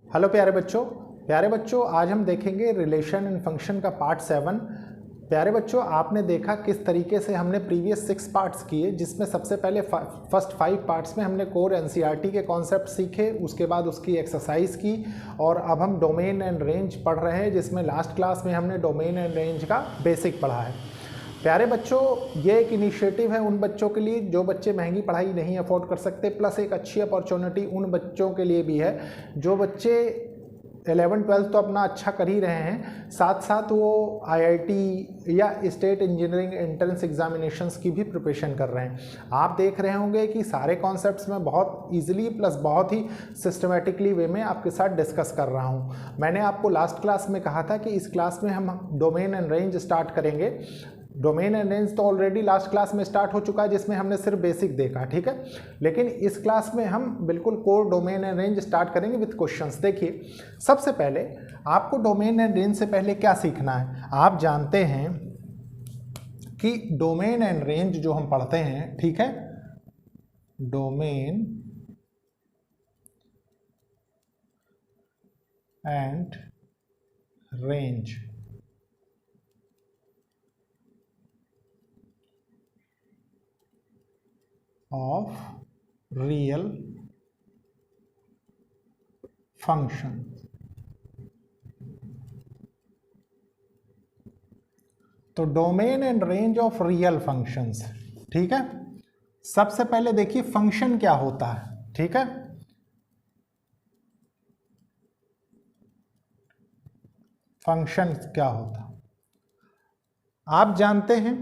Hello प्यारे बच्चों आज हम देखेंगे रिलेशन एंड फंक्शन का पार्ट 7। प्यारे बच्चों, आपने देखा किस तरीके से हमने प्रीवियस 6 पार्ट्स किए, जिसमें सबसे पहले फर्स्ट 5 पार्ट्स में हमने कोर एनसीईआरटी के कॉन्सेप्ट सीखे, उसके बाद उसकी एक्सरसाइज की और अब हम डोमेन एंड रेंज पढ़ रहे हैं, जिसमें लास्ट क्लास में हमने डोमेन एंड रेंज का बेसिक पढ़ा है। प्यारे बच्चों, ये एक इनिशिएटिव है उन बच्चों के लिए जो बच्चे महंगी पढ़ाई नहीं अफोर्ड कर सकते, प्लस एक अच्छी अपॉर्चुनिटी उन बच्चों के लिए भी है जो बच्चे 11-12 तो अपना अच्छा कर ही रहे हैं, साथ साथ वो आईआईटी या स्टेट इंजीनियरिंग एंट्रेंस एग्जामिनेशंस की भी प्रिपरेशन कर रहे हैं। आप देख रहे होंगे कि सारे कॉन्सेप्ट्स में बहुत इजीली प्लस बहुत ही सिस्टमेटिकली वे में आपके साथ डिस्कस कर रहा हूँ। मैंने आपको लास्ट क्लास में कहा था कि इस क्लास में हम डोमेन एंड रेंज स्टार्ट करेंगे। डोमेन एंड रेंज तो ऑलरेडी लास्ट क्लास में स्टार्ट हो चुका है, जिसमें हमने सिर्फ बेसिक देखा, ठीक है। लेकिन इस क्लास में हम बिल्कुल core domain and range start करेंगे विद क्वेश्चंस। देखिए, सबसे पहले आपको डोमेन एंड रेंज से पहले क्या सीखना है। आप जानते हैं कि डोमेन एंड रेंज जो हम पढ़ते हैं, ठीक है, domain and range of real function। तो domain and range of real functions, ठीक है। सबसे पहले देखिए फंक्शन क्या होता है, ठीक है। फंक्शन क्या होता है आप जानते हैं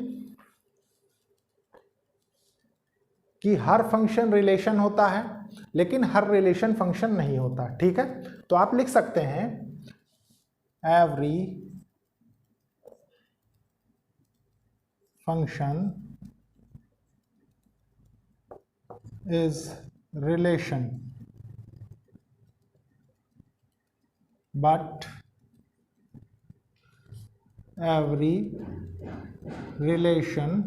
कि हर फंक्शन रिलेशन होता है, लेकिन हर रिलेशन फंक्शन नहीं होता, ठीक है। तो आप लिख सकते हैं every function is relation but every relation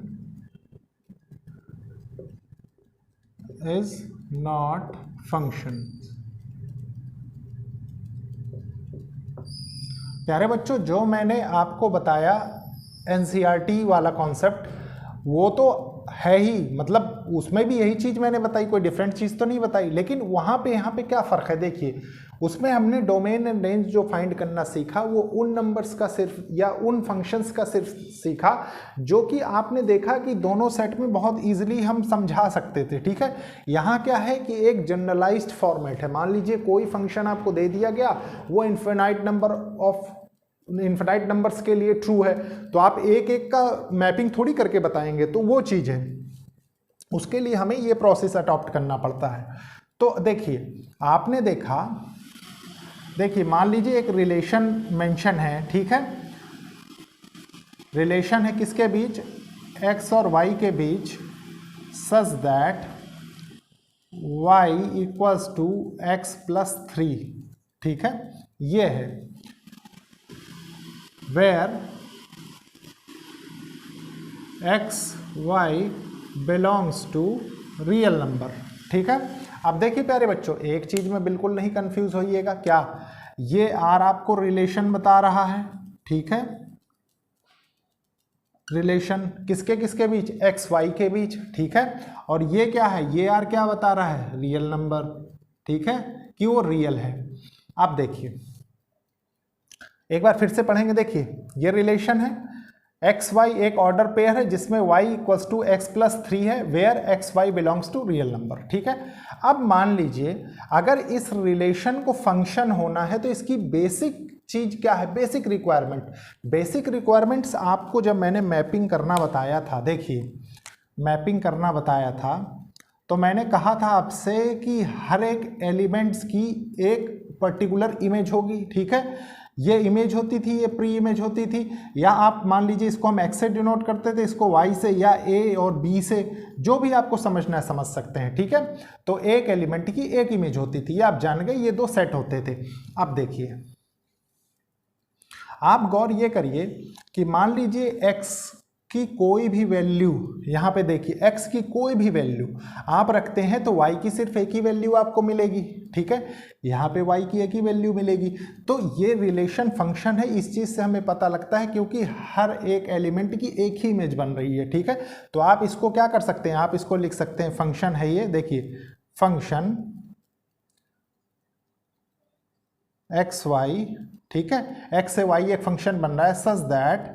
is not function। प्यारे बच्चों, जो मैंने आपको बताया एनसीईआरटी वाला कॉन्सेप्ट, वो तो है ही, मतलब उसमें भी यही चीज़ मैंने बताई, कोई डिफरेंट चीज़ तो नहीं बताई। लेकिन वहाँ पे यहाँ पे क्या फ़र्क है, देखिए, उसमें हमने डोमेन एंड रेंज जो फाइंड करना सीखा, वो उन नंबर्स का सिर्फ या उन फंक्शंस का सिर्फ सीखा जो कि आपने देखा कि दोनों सेट में बहुत इजीली हम समझा सकते थे, ठीक है। यहाँ क्या है कि एक जनरलाइज्ड फॉर्मेट है। मान लीजिए कोई फंक्शन आपको दे दिया गया, वो इन्फिनाइट नंबर्स के लिए ट्रू है, तो आप एक एक का मैपिंग थोड़ी करके बताएंगे, तो वो चीज़ है, उसके लिए हमें ये प्रोसेस अडॉप्ट करना पड़ता है। तो देखिए, आपने देखा, देखिए मान लीजिए एक रिलेशन मेंशन है, ठीक है। रिलेशन है किसके बीच, x और y के बीच, such that y equals to x plus 3, ठीक है। ये है where x y belongs to real number, ठीक है। अब देखिए प्यारे बच्चों, एक चीज में बिल्कुल नहीं कंफ्यूज होइएगा, क्या ये R आपको रिलेशन बता रहा है, ठीक है। रिलेशन किसके किसके बीच, x y के बीच, ठीक है। और ये क्या है, ये R क्या बता रहा है, रियल नंबर, ठीक है, कि वो रियल है। अब देखिए एक बार फिर से पढ़ेंगे। देखिए ये रिलेशन है, एक्स वाई एक ऑर्डर पेयर है जिसमें y equals to x plus 3 है, where x y belongs to real number, ठीक है। अब मान लीजिए अगर इस रिलेशन को फंक्शन होना है तो इसकी बेसिक चीज क्या है, बेसिक रिक्वायरमेंट। बेसिक रिक्वायरमेंट्स आपको जब मैंने मैपिंग करना बताया था, देखिए मैपिंग करना बताया था, तो मैंने कहा था आपसे कि हर एक एलिमेंट्स की एक पर्टिकुलर इमेज होगी, ठीक है। ये इमेज होती थी, ये प्री इमेज होती थी, या आप मान लीजिए इसको हम एक्स से डिनोट करते थे, इसको वाई से या ए और बी से, जो भी आपको समझना है समझ सकते हैं, ठीक है। तो एक एलिमेंट की एक इमेज होती थी, ये आप जान गए, ये दो सेट होते थे। अब देखिए आप गौर ये करिए कि मान लीजिए एक्स की कोई भी वैल्यू, यहाँ पे देखिए x की कोई भी वैल्यू आप रखते हैं तो y की सिर्फ एक ही वैल्यू आपको मिलेगी, ठीक है, यहाँ पे y की एक ही वैल्यू मिलेगी। तो ये रिलेशन फंक्शन है, इस चीज़ से हमें पता लगता है क्योंकि हर एक एलिमेंट की एक ही इमेज बन रही है, ठीक है। तो आप इसको क्या कर सकते हैं, आप इसको लिख सकते हैं, फंक्शन है ये, देखिए फंक्शन एक्स वाई, ठीक है, एक्स से वाई एक फंक्शन बन रहा है such that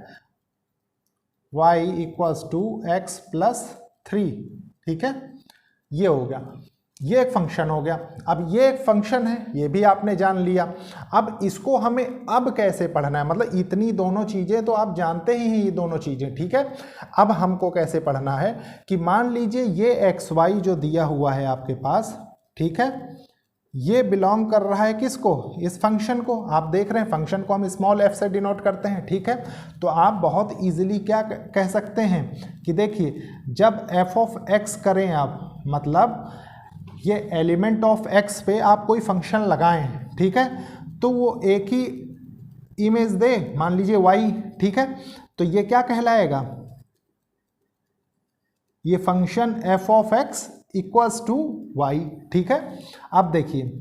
y equals to x plus 3, ठीक है, ये हो गया, ये एक फंक्शन हो गया। अब ये एक फंक्शन है, ये भी आपने जान लिया। अब इसको हमें अब कैसे पढ़ना है, मतलब इतनी दोनों चीज़ें तो आप जानते ही हैं, ये दोनों चीज़ें, ठीक है। अब हमको कैसे पढ़ना है कि मान लीजिए ये एक्स वाई जो दिया हुआ है आपके पास, ठीक है, ये बिलोंग कर रहा है किसको, इस फंक्शन को। आप देख रहे हैं फंक्शन को हम स्मॉल f से डिनोट करते हैं, ठीक है। तो आप बहुत इजीली क्या कह सकते हैं कि देखिए जब f ऑफ x करें आप, मतलब ये एलिमेंट ऑफ x पे आप कोई फंक्शन लगाएं, ठीक है, तो वो एक ही इमेज दे, मान लीजिए y, ठीक है, तो ये क्या कहलाएगा, ये function f of x equals to y, ठीक है। अब देखिए,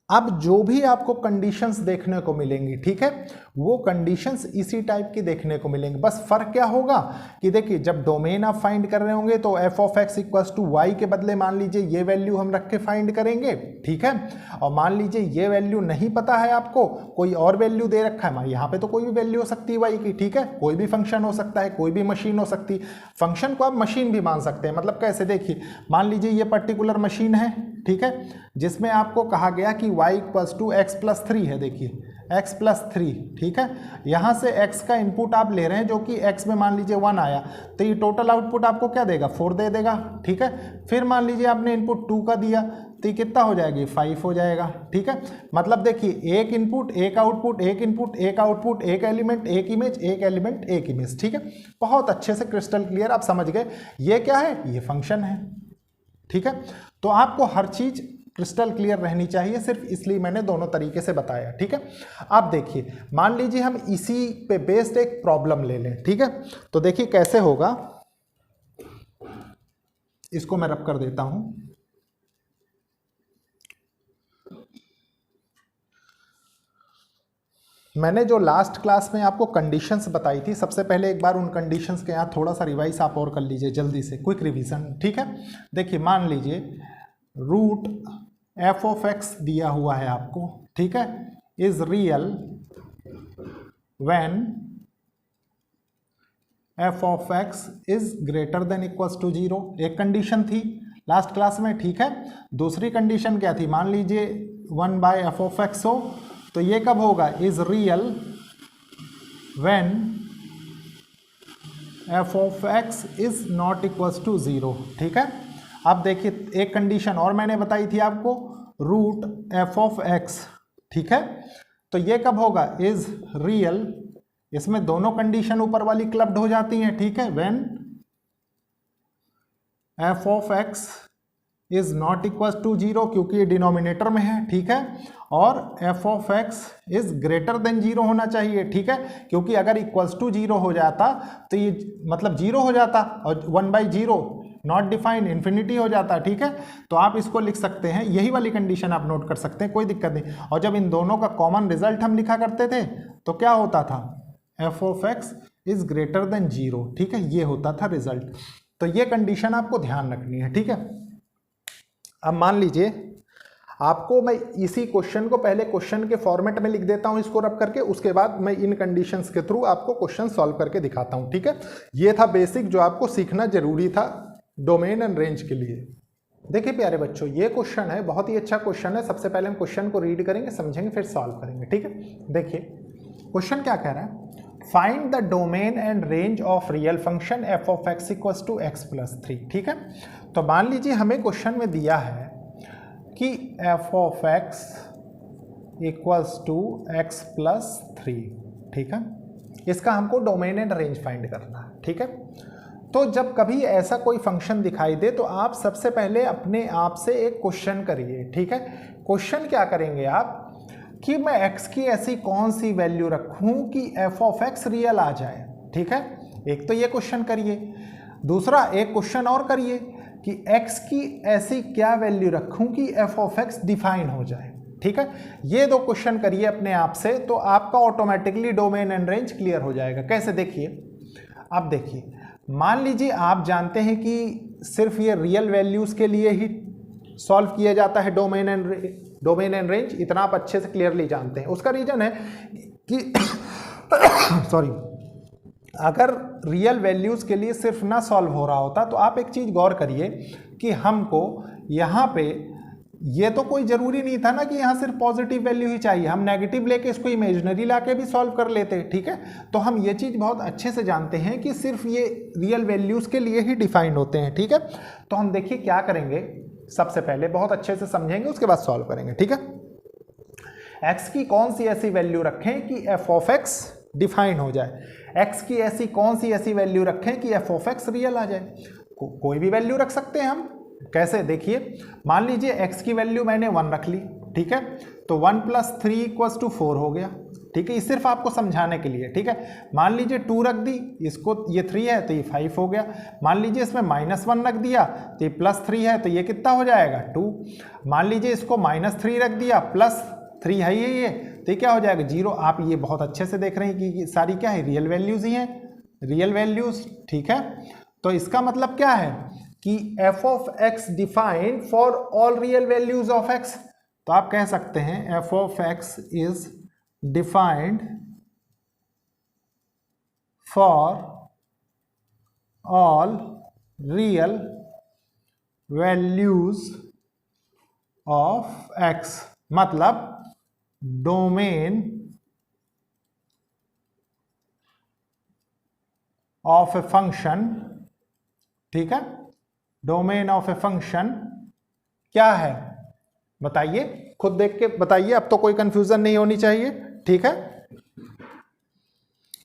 अब जो भी आपको कंडीशंस देखने को मिलेंगी, ठीक है, वो कंडीशंस इसी टाइप की देखने को मिलेंगी। बस फर्क क्या होगा कि देखिए जब डोमेन आप फाइंड कर रहे होंगे तो f of x equals to y के बदले मान लीजिए ये वैल्यू हम रख के फाइंड करेंगे, ठीक है। और मान लीजिए ये वैल्यू नहीं पता है आपको, कोई और वैल्यू दे रखा है, यहाँ पे तो कोई भी वैल्यू हो सकती है y की, ठीक है, कोई भी फंक्शन हो सकता है, कोई भी मशीन हो सकती है। फंक्शन को आप मशीन भी मान सकते हैं, मतलब कैसे, देखिए मान लीजिए ये पर्टिकुलर मशीन है, ठीक है, जिसमें आपको कहा गया कि y equals to x plus 3 है, देखिए x प्लस 3, ठीक है, यहाँ से x का इनपुट आप ले रहे हैं जो कि x में मान लीजिए 1 आया, तो ये टोटल आउटपुट आपको क्या देगा, 4 दे देगा, ठीक है। फिर मान लीजिए आपने इनपुट 2 का दिया तो ये कितना हो जाएगी, 5 हो जाएगा, ठीक है। मतलब देखिए एक इनपुट एक आउटपुट, एक इनपुट एक आउटपुट, एक एलिमेंट एक इमेज, एक एलिमेंट एक इमेज, ठीक है। बहुत अच्छे से क्रिस्टल क्लियर आप समझ गए, ये क्या है, ये फंक्शन है, ठीक है। तो आपको हर चीज क्रिस्टल क्लियर रहनी चाहिए, सिर्फ इसलिए मैंने दोनों तरीके से बताया, ठीक है। अब देखिए मान लीजिए हम इसी पे बेस्ड एक प्रॉब्लम ले लें, ठीक है, तो देखिए कैसे होगा, इसको मैं रब कर देता हूं। मैंने जो लास्ट क्लास में आपको कंडीशंस बताई थी, सबसे पहले एक बार उन कंडीशंस के यहाँ थोड़ा सा रिवाइज आप और कर लीजिए जल्दी से, क्विक रिवीजन, ठीक है। देखिए मान लीजिए रूट f ऑफ x दिया हुआ है आपको, ठीक है, is real when f of x is greater than equals to 0, एक कंडीशन थी लास्ट क्लास में, ठीक है। दूसरी कंडीशन क्या थी, मान लीजिए 1 बाय f ऑफ x हो, तो ये कब होगा, is real when f of x is not equals to 0, ठीक है। अब देखिए एक कंडीशन और मैंने बताई थी आपको, रूट f ऑफ x, ठीक है, तो ये कब होगा, इज रियल, इसमें दोनों कंडीशन ऊपर वाली क्लब्ड हो जाती हैं, ठीक है, when f of x is not equals to 0, क्योंकि ये डिनोमिनेटर में है, ठीक है, और f of x is greater then 0 होना चाहिए, ठीक है, क्योंकि अगर इक्वल्स टू 0 हो जाता तो ये मतलब 0 हो जाता और 1/0 नॉट डिफाइंड इन्फिनिटी हो जाता, ठीक है। तो आप इसको लिख सकते हैं, यही वाली कंडीशन आप नोट कर सकते हैं, कोई दिक्कत नहीं। और जब इन दोनों का कॉमन रिजल्ट हम लिखा करते थे तो क्या होता था, f of x is greater then 0, ठीक है, ये होता था रिजल्ट। तो ये कंडीशन आपको ध्यान रखनी है, ठीक है। अब मान लीजिए आपको मैं इसी क्वेश्चन को पहले क्वेश्चन के फॉर्मेट में लिख देता हूं इसको रब करके, उसके बाद मैं इन कंडीशंस के थ्रू आपको क्वेश्चन सॉल्व करके दिखाता हूं, ठीक है। ये था बेसिक जो आपको सीखना जरूरी था डोमेन एंड रेंज के लिए। देखिए प्यारे बच्चों, ये क्वेश्चन है, बहुत ही अच्छा क्वेश्चन है। सबसे पहले हम क्वेश्चन को रीड करेंगे, समझेंगे, फिर सॉल्व करेंगे, ठीक है। देखिए क्वेश्चन क्या कह रहा है, find the domain and range of real function f of x equals to x plus 3, ठीक है। तो मान लीजिए हमें क्वेश्चन में दिया है कि f of x equals to x plus 3, ठीक है, इसका हमको डोमेन एंड रेंज फाइंड करना है, ठीक है। तो जब कभी ऐसा कोई फंक्शन दिखाई दे तो आप सबसे पहले अपने आप से एक क्वेश्चन करिए, ठीक है। क्वेश्चन क्या करेंगे आप कि मैं x की ऐसी कौन सी वैल्यू रखूं कि f ऑफ x रियल आ जाए, ठीक है, एक तो ये क्वेश्चन करिए। दूसरा एक क्वेश्चन और करिए कि x की ऐसी क्या वैल्यू रखूं कि f ऑफ x डिफाइन हो जाए। ठीक है, ये दो क्वेश्चन करिए अपने आप से, तो आपका automatically domain and range clear हो जाएगा। कैसे, देखिए, अब देखिए, मान लीजिए आप जानते हैं कि सिर्फ ये रियल वैल्यूज के लिए ही सॉल्व किया जाता है डोमेन एंड रेंज, इतना आप अच्छे से क्लियरली जानते हैं। उसका रीजन है कि सॉरी, अगर रियल वैल्यूज के लिए सिर्फ ना सॉल्व हो रहा होता तो आप एक चीज गौर करिए कि हमको यहाँ पे ये तो कोई जरूरी नहीं था ना कि यहाँ सिर्फ पॉजिटिव वैल्यू ही चाहिए, हम नेगेटिव लेके इसको इमेजिनरी लाके भी सॉल्व कर लेते हैं। ठीक है, तो हम ये चीज़ बहुत अच्छे से जानते हैं कि सिर्फ ये रियल वैल्यूज के लिए ही डिफाइंड होते हैं। ठीक है, तो हम देखिए क्या करेंगे, सबसे पहले बहुत अच्छे से समझेंगे, उसके बाद सॉल्व करेंगे। ठीक है, एक्स की कौन सी ऐसी वैल्यू रखें कि एफ ऑफ एक्स डिफाइन हो जाए, एक्स की ऐसी कौन सी ऐसी वैल्यू रखें कि एफ ऑफ एक्स रियल आ जाए। कोई भी वैल्यू रख सकते हैं हम। कैसे, देखिए, मान लीजिए x की वैल्यू मैंने 1 रख ली। ठीक है, तो 1 + 3 = 4 हो गया। ठीक है, ये सिर्फ आपको समझाने के लिए। ठीक है, मान लीजिए 2 रख दी, इसको ये 3 है तो ये 5 हो गया। मान लीजिए इसमें -1 रख दिया तो ये +3 है तो ये कितना हो जाएगा 2। मान लीजिए इसको -3 रख दिया, +3 है ये तो ये क्या हो जाएगा 0। आप ये बहुत अच्छे से देख रहे हैं कि सारी क्या है, रियल वैल्यूज ही हैं, रियल वैल्यूज। ठीक है, तो इसका मतलब क्या है कि f of x defined for all real values of x। तो आप कह सकते हैं f of x is defined for all real values of x, मतलब डोमेन ऑफ ए फंक्शन। ठीक है, डोमेन ऑफ ए फंक्शन क्या है बताइए, खुद देख के बताइए, अब तो कोई कंफ्यूजन नहीं होनी चाहिए। ठीक है,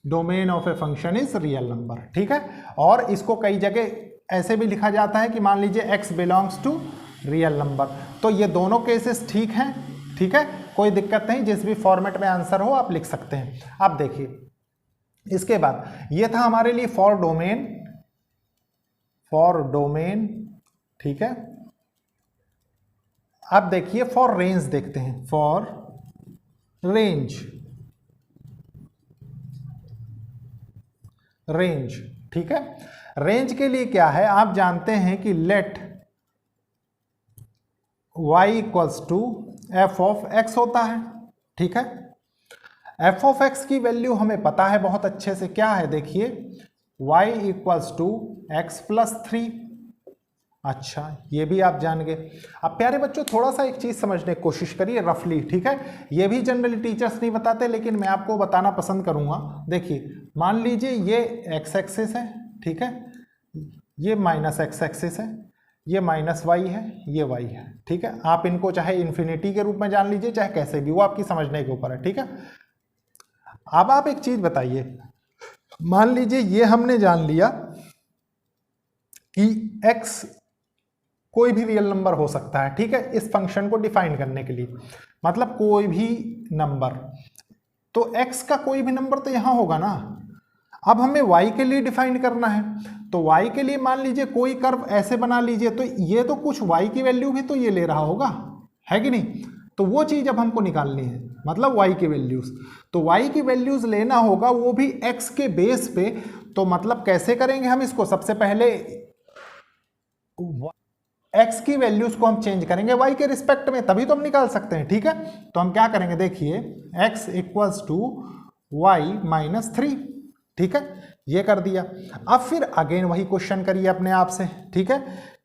domain of a function is real number. ठीक है, और इसको कई जगह ऐसे भी लिखा जाता है कि मान लीजिए x belongs to real number. तो ये दोनों केसेस ठीक हैं। ठीक है, कोई दिक्कत नहीं, जिस भी फॉर्मेट में आंसर हो आप लिख सकते हैं। अब देखिए, इसके बाद ये था हमारे लिए फॉर डोमेन। ठीक है, अब देखिए फॉर रेंज देखते हैं, फॉर रेंज। ठीक है, रेंज के लिए क्या है, आप जानते हैं कि let y = f of x होता है। ठीक है, f ऑफ x की वैल्यू हमें पता है बहुत अच्छे से, क्या है देखिए, y = x + 3। अच्छा, ये भी आप जान गए। अब प्यारे बच्चों थोड़ा सा एक चीज समझने की कोशिश करिए रफली। ठीक है, ये भी जनरली टीचर्स नहीं बताते, लेकिन मैं आपको बताना पसंद करूंगा। देखिए, मान लीजिए ये x एक्सिस है। ठीक है, ये -x एक्सिस है, ये -y है, ये y है। ठीक है, आप इनको चाहे इन्फिनिटी के रूप में जान लीजिए, चाहे कैसे भी, वो आपकी समझने के ऊपर है। ठीक है, अब आप एक चीज बताइए, मान लीजिए ये हमने जान लिया कि x कोई भी रियल नंबर हो सकता है। ठीक है, इस फंक्शन को डिफाइन करने के लिए, मतलब कोई भी नंबर, तो x का कोई भी नंबर तो यहां होगा ना। अब हमें y के लिए डिफाइन करना है, तो y के लिए मान लीजिए कोई कर्व ऐसे बना लीजिए, तो ये तो कुछ y की वैल्यू भी तो ये ले रहा होगा, है कि नहीं। तो वो चीज अब हमको निकालनी है, मतलब y की वैल्यूज। तो y की वैल्यूज लेना होगा, वो भी x के बेस पे। तो मतलब कैसे करेंगे हम इसको, सबसे पहले x की वैल्यूज को हम चेंज करेंगे y के रिस्पेक्ट में, तभी तो हम निकाल सकते हैं। ठीक है, तो हम क्या करेंगे, देखिए x = y - 3। ठीक है, ये कर दिया। अब फिर अगेन वही क्वेश्चन करिए अपने आप से। ठीक है,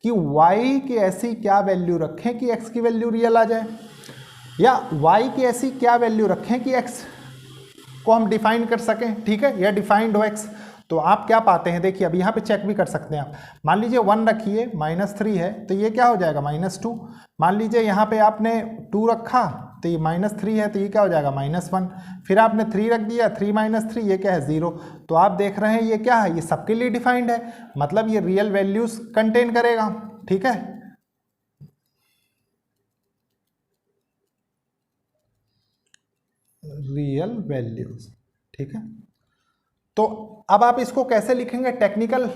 कि y की ऐसी क्या वैल्यू रखें कि x की वैल्यू रियल आ जाए, या y की ऐसी क्या वैल्यू रखें कि x को हम डिफाइन कर सकें। ठीक है, या डिफाइंड हो x। तो आप क्या पाते हैं, देखिए अब यहाँ पे चेक भी कर सकते हैं आप। मान लीजिए 1 रखिए, -3 है तो ये क्या हो जाएगा -2। मान लीजिए यहाँ पे आपने 2 रखा तो ये -3 है तो ये क्या हो जाएगा -1। फिर आपने 3 रख दिया, 3 - 3 ये क्या है 0। तो आप देख रहे हैं ये क्या है, ये सबके लिए डिफाइंड है, मतलब ये रियल वैल्यूज कंटेन करेगा। ठीक है, रियल वैल्यूज। ठीक है, तो अब आप इसको कैसे लिखेंगे टेक्निकल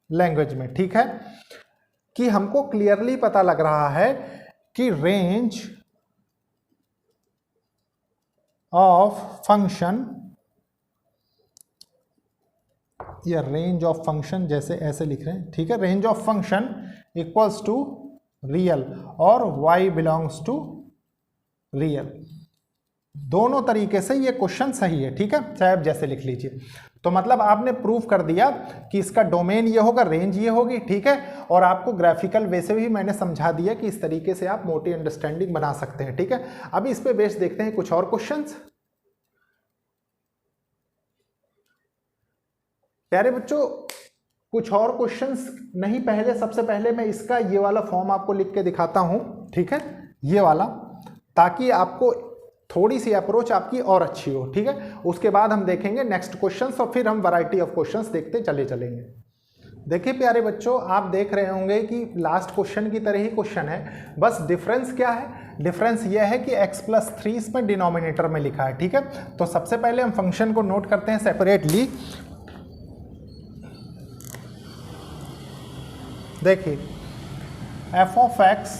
लैंग्वेज में, ठीक है, कि हमको क्लियरली पता लग रहा है कि रेंज ऑफ फंक्शन या रेंज ऑफ फंक्शन जैसे ऐसे लिख रहे हैं, ठीक है, range of function equals to real और y बिलोंग्स टू रियल। दोनों तरीके से ये क्वेश्चन सही है, ठीक है, चाहे आप जैसे लिख लीजिए। तो मतलब आपने प्रूव कर दिया कि इसका डोमेन ये होगा, रेंज ये होगी, ठीक है, और आपको ग्राफिकल वे से भी मैंने समझा दिया कि इस तरीके से आप मोटी अंडरस्टैंडिंग बना सकते हैं, ठीक है। अभी इस पे बेस देखते हैं कुछ और क्वेश्चंस। प्यारे बच्चों, कुछ और क्वेश्चंस नहीं, पहले सबसे पहले मैं इसका ये वाला फॉर्म आपको लिख के दिखाता हूं, ठीक है, ये वाला, ताकि आपको थोड़ी सी अप्रोच आपकी और अच्छी हो, ठीक है। उसके बाद हम देखेंगे नेक्स्ट क्वेश्चंस और फिर हम वैरायटी ऑफ क्वेश्चंस देखते चलेंगे। देखिए प्यारे बच्चों, आप देख रहे होंगे कि लास्ट क्वेश्चन की तरह ही क्वेश्चन है, बस डिफरेंस क्या है, डिफरेंस यह है कि x+3 इसमें डिनोमिनेटर में लिखा है, ठीक है। तो सबसे पहले हम फंक्शन को नोट करते हैं सेपरेटली। देखिए f of x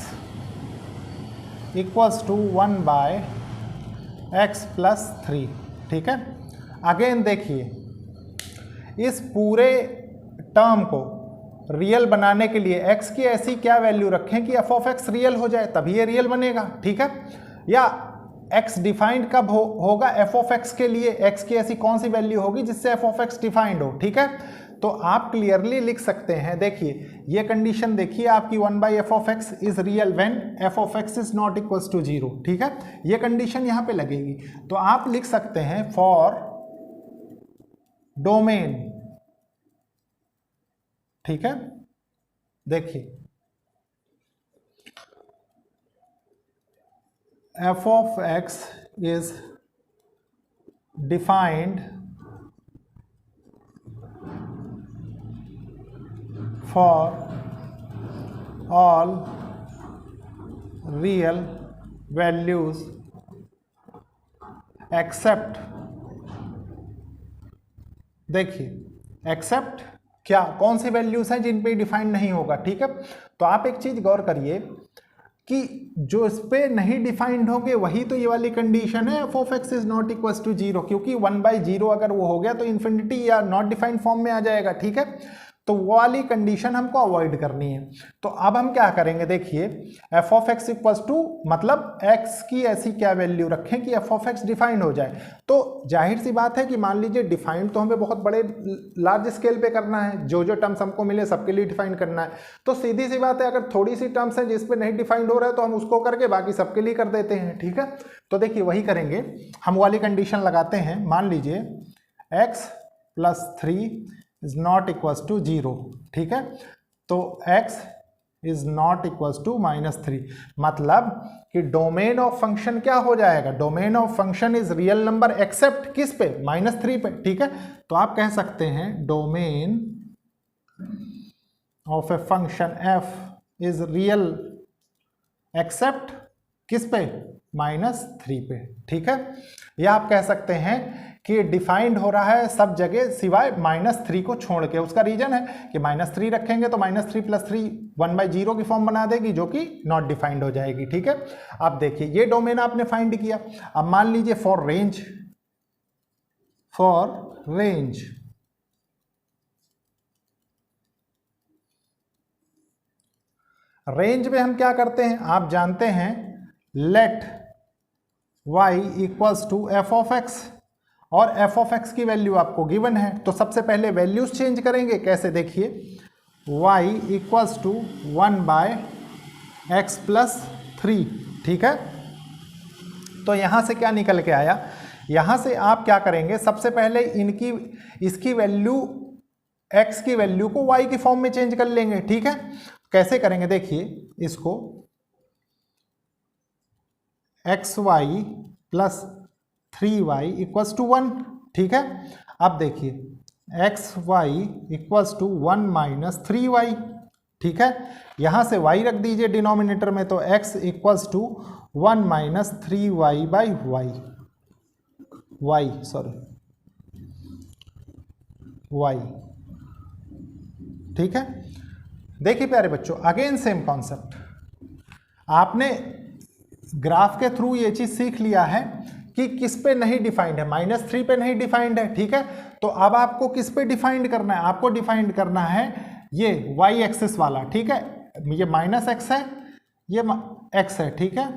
equals to 1/x+3, ठीक है। अगेन देखिए, इस पूरे टर्म को रियल बनाने के लिए x की ऐसी क्या वैल्यू रखें कि f of x रियल हो जाए, तभी ये रियल बनेगा, ठीक है। या x डिफाइंड कब होगा f of x के लिए, x की ऐसी कौन सी वैल्यू होगी जिससे f of x डिफाइंड हो, ठीक है। तो आप क्लियरली लिख सकते हैं, देखिए ये कंडीशन देखिए आपकी 1/f of x is real when f of x is not equals to 0, ठीक है, ये कंडीशन यहां पे लगेगी। तो आप लिख सकते हैं फॉर डोमेन, ठीक है। देखिए f of x is defined for all real values except, देखिए एक्सेप्ट क्या, कौन सी वैल्यूज हैं जिन पे डिफाइंड नहीं होगा, ठीक है। तो आप एक चीज गौर करिए कि जो इस पे नहीं डिफाइंड होंगे वही तो ये वाली कंडीशन है f of x is not equals to 0, क्योंकि 1/0 अगर वो हो गया तो इन्फिनिटी या नॉट डिफाइंड फॉर्म में आ जाएगा, ठीक है। तो वो वाली कंडीशन हमको अवॉइड करनी है। तो अब हम क्या करेंगे, देखिए f of x equals to, मतलब x की ऐसी क्या वैल्यू रखें कि f of x डिफाइंड हो जाए। तो जाहिर सी बात है कि मान लीजिए डिफाइंड तो हमें बहुत बड़े लार्ज स्केल पे करना है, जो जो टर्म्स हमको मिले सबके लिए डिफाइंड करना है। तो सीधी सी बात है, अगर थोड़ी सी टर्म्स है जिस पे नहीं डिफाइंड हो रहा है तो हम उसको करके बाकी सबके लिए कर देते हैं, ठीक है। तो देखिए वही करेंगे, हम वाली कंडीशन लगाते हैं। मान लीजिए x+3 is not equals to 0, ठीक है। तो x is not equals to -3, मतलब कि डोमेन ऑफ फंक्शन क्या हो जाएगा, domain of function is real number except किस पे, -3 पे, ठीक है। तो आप कह सकते हैं domain of a function f is real except किस पे, -3 पे, ठीक है। या आप कह सकते हैं कि डिफाइंड हो रहा है सब जगह सिवाय -3 को छोड़ के। उसका रीजन है कि -3 रखेंगे तो -3 + 3 1/0 की फॉर्म बना देगी, जो कि नॉट डिफाइंड हो जाएगी, ठीक है। अब देखिए ये डोमेन आपने फाइंड किया। अब मान लीजिए फॉर रेंज में हम क्या करते हैं, आप जानते हैं, let y equals to f of x, और f of x की वैल्यू आपको गिवन है। तो सबसे पहले वैल्यूज चेंज करेंगे, कैसे, देखिए y इक्वल्स टू 1/x+3, ठीक है। तो यहां से क्या निकल के आया, यहां से आप क्या करेंगे, सबसे पहले इसकी वैल्यू, x की वैल्यू को y की फॉर्म में चेंज कर लेंगे, ठीक है। कैसे करेंगे, देखिए इसको xy + 3y इक्वल्स टू 1, ठीक है। अब देखिए xy इक्वल्स टू 1 - 3y, ठीक है। यहां से y रख दीजिए डिनोमिनेटर में, तो x equals to 1 - 3y/y, y। ठीक है, देखिए प्यारे बच्चों, अगेन सेम कॉन्सेप्ट, आपने ग्राफ के थ्रू ये चीज सीख लिया है कि किस पे नहीं डिफाइंड है, -3 पे नहीं डिफाइंड है। ठीक है, तो अब आपको किस पे डिफाइंड करना है, आपको डिफाइंड करना है ये y एक्सिस वाला। ठीक है, ये -x है, ये x है। ठीक है,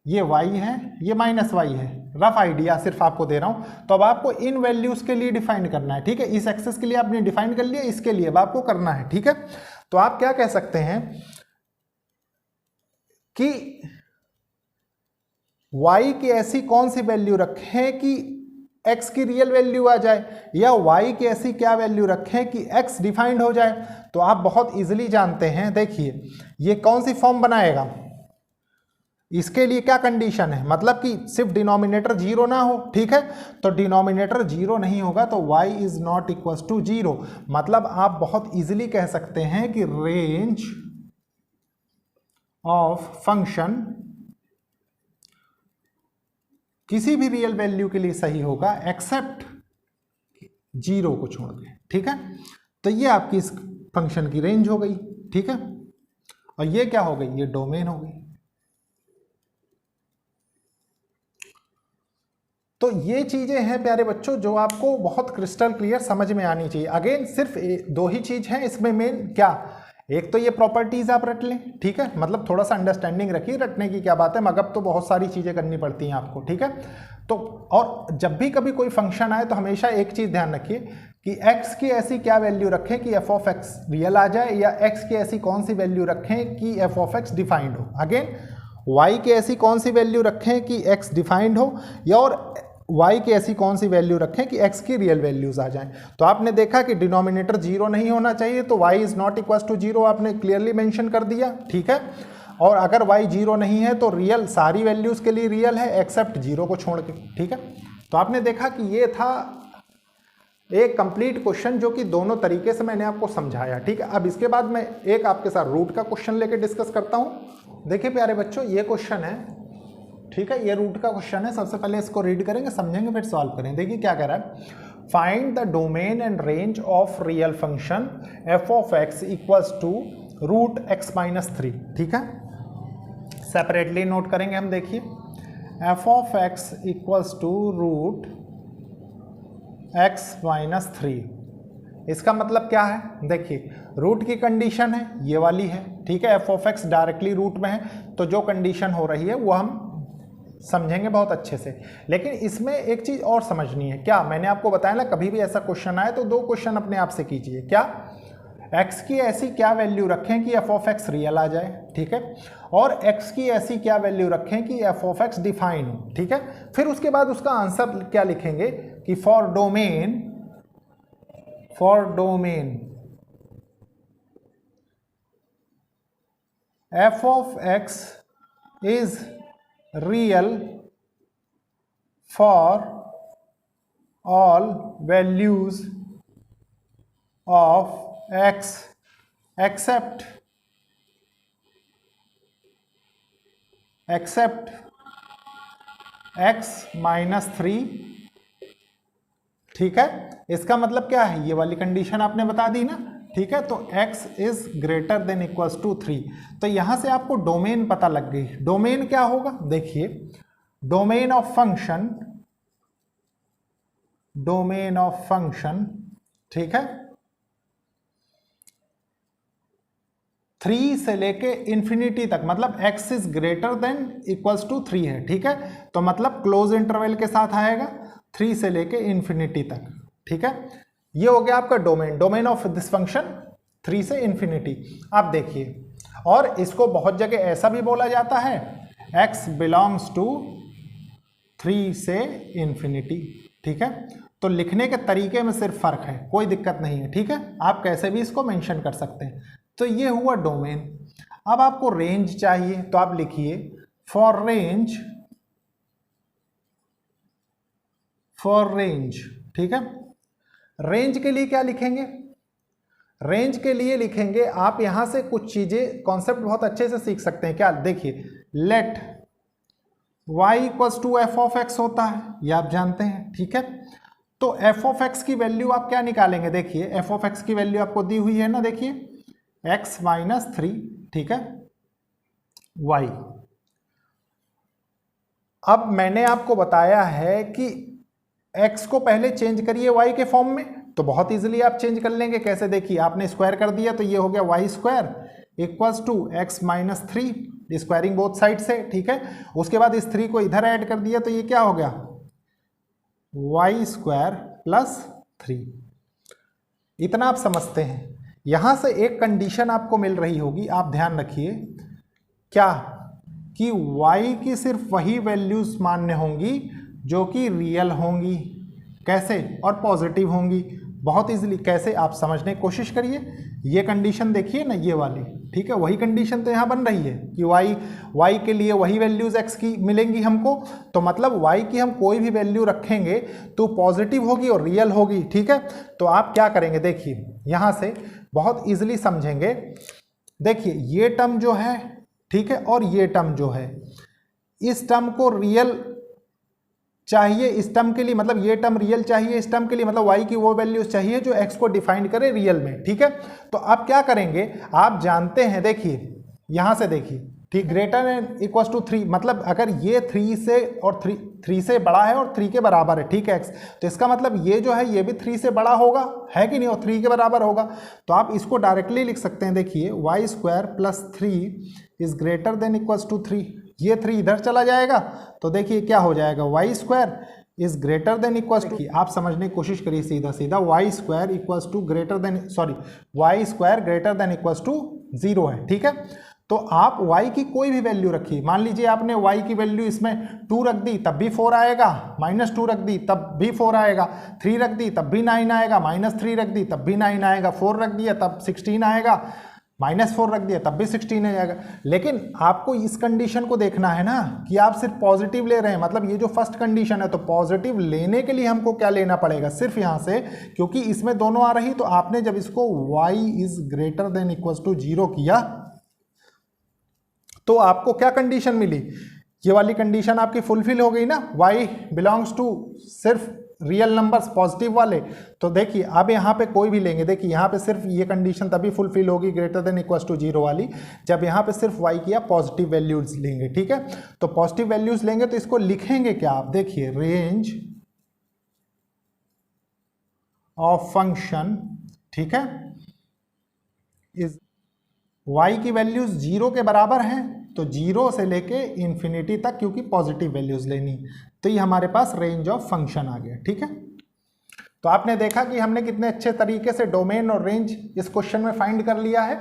ये y है, ये -y है। रफ आइडिया सिर्फ आपको दे रहा हूं। तो अब आपको इन वैल्यूज के लिए डिफाइंड करना है। ठीक है, इस एक्सिस के लिए आपने डिफाइंड कर लिया, इसके लिए अब आपको करना है। ठीक है, तो आप क्या कह सकते हैं कि y की ऐसी कौन सी वैल्यू रखें कि x की रियल वैल्यू आ जाए, या y की ऐसी क्या वैल्यू रखें कि x डिफाइंड हो जाए। तो आप बहुत इजीली जानते हैं, देखिए ये कौन सी फॉर्म बनाएगा, इसके लिए क्या कंडीशन है, मतलब कि सिर्फ डिनोमिनेटर 0 ना हो। ठीक है, तो डिनोमिनेटर 0 नहीं होगा तो y is not equal to 0। मतलब आप बहुत इजीली कह सकते हैं कि रेंज ऑफ फंक्शन किसी भी रियल वैल्यू के लिए सही होगा एक्सेप्ट 0 को छोड़ के। ठीक है, तो ये आपकी इस फंक्शन की रेंज हो गई। ठीक है, और ये क्या हो गई, ये डोमेन हो गई। तो ये चीजें हैं प्यारे बच्चों जो आपको बहुत क्रिस्टल क्लियर समझ में आनी चाहिए। अगेन सिर्फ दो ही चीज है इसमें मेन, क्या, एक तो ये प्रॉपर्टीज आप रट लें। ठीक है, मतलब थोड़ा सा अंडरस्टैंडिंग रखिए, रटने की क्या बात है, मगर तो बहुत सारी चीजें करनी पड़ती हैं आपको। ठीक है, तो और जब भी कभी कोई फंक्शन आए तो हमेशा एक चीज ध्यान रखिए कि x की ऐसी क्या वैल्यू रखें कि f ऑफ x रियल आ जाए, या x की ऐसी कौन सी वैल्यू रखें कि f ऑफ x डिफाइंड हो। अगेन y की ऐसी कौन सी वैल्यू रखें कि x डिफाइंड हो, या और y की ऐसी कौन सी वैल्यू रखें कि x की रियल वैल्यूज आ जाएं। तो आपने देखा कि डिनोमिनेटर 0 नहीं होना चाहिए, तो y is not equal to 0 आपने क्लियरली मेंशन कर दिया। ठीक है, और अगर y 0 नहीं है तो रियल सारी वैल्यूज के लिए रियल है एक्सेप्ट 0 को छोड़ के। ठीक है, तो आपने देखा कि ये था एक कंप्लीट क्वेश्चन जो कि दोनों तरीके से मैंने आपको समझाया। ठीक है, अब इसके बाद मैं एक आपके साथ रूट का क्वेश्चन लेके डिस्कस करता हूं। देखिए प्यारे बच्चों, ये क्वेश्चन है, ठीक है, ये रूट का क्वेश्चन है। सबसे पहले इसको रीड करेंगे, समझेंगे, फिर सॉल्व करेंगे। देखिए क्या कह रहा है, find the domain and range of real function f of x equals to root x minus 3। ठीक है, सेपरेटली नोट करेंगे हम। देखिए f of x equals to root x minus 3, इसका मतलब क्या है, देखिए रूट की कंडीशन है ये वाली है। ठीक है, f of x directly root में है, तो जो कंडीशन हो रही है वो हम समझेंगे बहुत अच्छे से। लेकिन इसमें एक चीज और समझनी है, क्या मैंने आपको बताया ना, कभी भी ऐसा क्वेश्चन आए तो दो क्वेश्चन अपने आप से कीजिए। क्या, x की ऐसी क्या वैल्यू रखें कि f ऑफ x रियल आ जाए। ठीक है, और x की ऐसी क्या वैल्यू रखें कि f ऑफ x डिफाइन हो। ठीक है, फिर उसके बाद उसका आंसर क्या लिखेंगे कि for domain f of x is real for all values of x except x minus 3। ठीक है, इसका मतलब क्या है, ये वाली कंडीशन आपने बता दी ना। ठीक है, तो x is greater than equals to 3। तो यहां से आपको डोमेन पता लग गई। डोमेन क्या होगा, देखिए डोमेन ऑफ फंक्शन, ठीक है, 3 से लेके इंफिनिटी तक, मतलब x is greater than equals to 3 है। ठीक है, तो मतलब क्लोज इंटरवल के साथ आएगा 3 से लेके इंफिनिटी तक। ठीक है, ये हो गया आपका डोमेन ऑफ दिस फंक्शन 3 से इंफिनिटी। अब देखिए, और इसको बहुत जगह ऐसा भी बोला जाता है x बिलोंग्स टू 3 से इंफिनिटी। ठीक है, तो लिखने के तरीके में सिर्फ फर्क है, कोई दिक्कत नहीं है। ठीक है, आप कैसे भी इसको मेंशन कर सकते हैं। तो ये हुआ डोमेन। अब आपको रेंज चाहिए, तो आप लिखिए फॉर रेंज। ठीक है, रेंज के लिए क्या लिखेंगे, रेंज के लिए लिखेंगे आप यहां से कुछ चीजें, कॉन्सेप्ट बहुत अच्छे से सीख सकते हैं। क्या, देखिए let y equals to f of x होता है, ये आप जानते हैं। ठीक है, तो एफ ऑफ एक्स की वैल्यू आप क्या निकालेंगे, देखिए एफ ऑफ एक्स की वैल्यू आपको दी हुई है ना, देखिए एक्स माइनस 3, ठीक है, वाई। अब मैंने आपको बताया है कि x को पहले चेंज करिए y के फॉर्म में, तो बहुत इजीली आप चेंज कर लेंगे। कैसे, देखिए आपने स्क्वायर कर दिया तो ये हो गया y square equals to x minus 3, squaring both side से, ठीक है। उसके बाद इस 3 को इधर ऐड कर दिया तो ये क्या हो गया, वाई स्क्वायर प्लस 3। इतना आप समझते हैं। यहां से एक कंडीशन आपको मिल रही होगी, आप ध्यान रखिए, क्या कि y की सिर्फ वही वैल्यूज मान्य होंगी जो कि रियल होंगी। कैसे, और पॉजिटिव होंगी। बहुत इजीली, कैसे आप समझने की कोशिश करिए। ये कंडीशन देखिए ना, ये वाली, ठीक है, वही कंडीशन तो यहाँ बन रही है कि y के लिए वही वैल्यूज x की मिलेंगी हमको। तो मतलब y की हम कोई भी वैल्यू रखेंगे तो पॉजिटिव होगी और रियल होगी, ठीक है। तो आप क्या करेंगे, देखिए यहाँ से बहुत इजीली समझेंगे। देखिए ये टर्म जो है, ठीक है, और ये टर्म जो है, इस टर्म को रियल चाहिए इस टर्म के लिए, मतलब ये टर्म रियल चाहिए इस टर्म के लिए, मतलब y की वो वैल्यूज चाहिए जो x को डिफाइन करे रियल में, ठीक है। तो आप क्या करेंगे, आप जानते हैं, देखिए यहां से देखिए, ठीक, ग्रेटर एंड इक्वल्स टू 3, मतलब अगर ये 3 से और 3 से बड़ा है और 3 के बराबर है, ठीक है x, तो इसका मतलब ये जो है ये भी 3 से बड़ा होगा, है कि नहीं, और 3 के बराबर होगा। तो आप इसको डायरेक्टली लिख सकते हैं, देखिए y square plus 3 is greater than equals to 3। ये 3 इधर चला जाएगा तो देखिए क्या हो जाएगा, y square is greater than equals to, आप समझने की कोशिश करिए सीधा सीधा, y square equals to greater than, sorry, y square greater than equals to 0 है, ठीक है। तो आप y की कोई भी वैल्यू रखिए, मान लीजिए आपने y की वैल्यू इसमें 2 रख दी तब भी 4 आएगा, -2 रख दी तब भी 4 आएगा, 3 रख दी तब भी 9 आएगा, -3 रख दी तब भी 9 आएगा, 4 रख दिया तब 16 आएगा, -4 रख दिया तब भी 16 आ जाएगा। लेकिन आपको इस कंडीशन को देखना है ना कि आप सिर्फ पॉजिटिव ले रहे हैं, मतलब ये जो फर्स्ट कंडीशन है, तो पॉजिटिव लेने के लिए हमको क्या लेना पड़ेगा, सिर्फ यहाँ से, क्योंकि इसमें दोनों आ रही, तो आपने जब इसको y is greater than equals to 0 किया तो आपको क्या कंडीशन मिली, ये वाली कंडीशन आपकी फुलफिल हो गई ना, y बिलोंग्स टू सिर्फ रियल नंबर्स पॉजिटिव वाले। तो देखिए अब यहाँ पे कोई भी लेंगे, देखिए यहाँ पे सिर्फ ये कंडीशन तभी फुलफिल होगी ग्रेटर देन इक्वल्स टू 0 वाली, जब यहाँ पे सिर्फ y की आप पॉजिटिव वैल्यूज लेंगे, ठीक है। तो पॉजिटिव वैल्यूज लेंगे तो इसको लिखेंगे क्या आप, देखिए रेंज ऑफ फंक्शन, ठीक है, इज y की वैल्यूज 0 के बराबर हैं, तो 0 से लेके इन्फिनिटी तक, क्योंकि पॉजिटिव वैल्यूज लेनी, तो ये हमारे पास रेंज ऑफ फंक्शन आ गया, ठीक है। तो आपने देखा कि हमने कितने अच्छे तरीके से डोमेन और रेंज इस क्वेश्चन में फाइंड कर लिया है।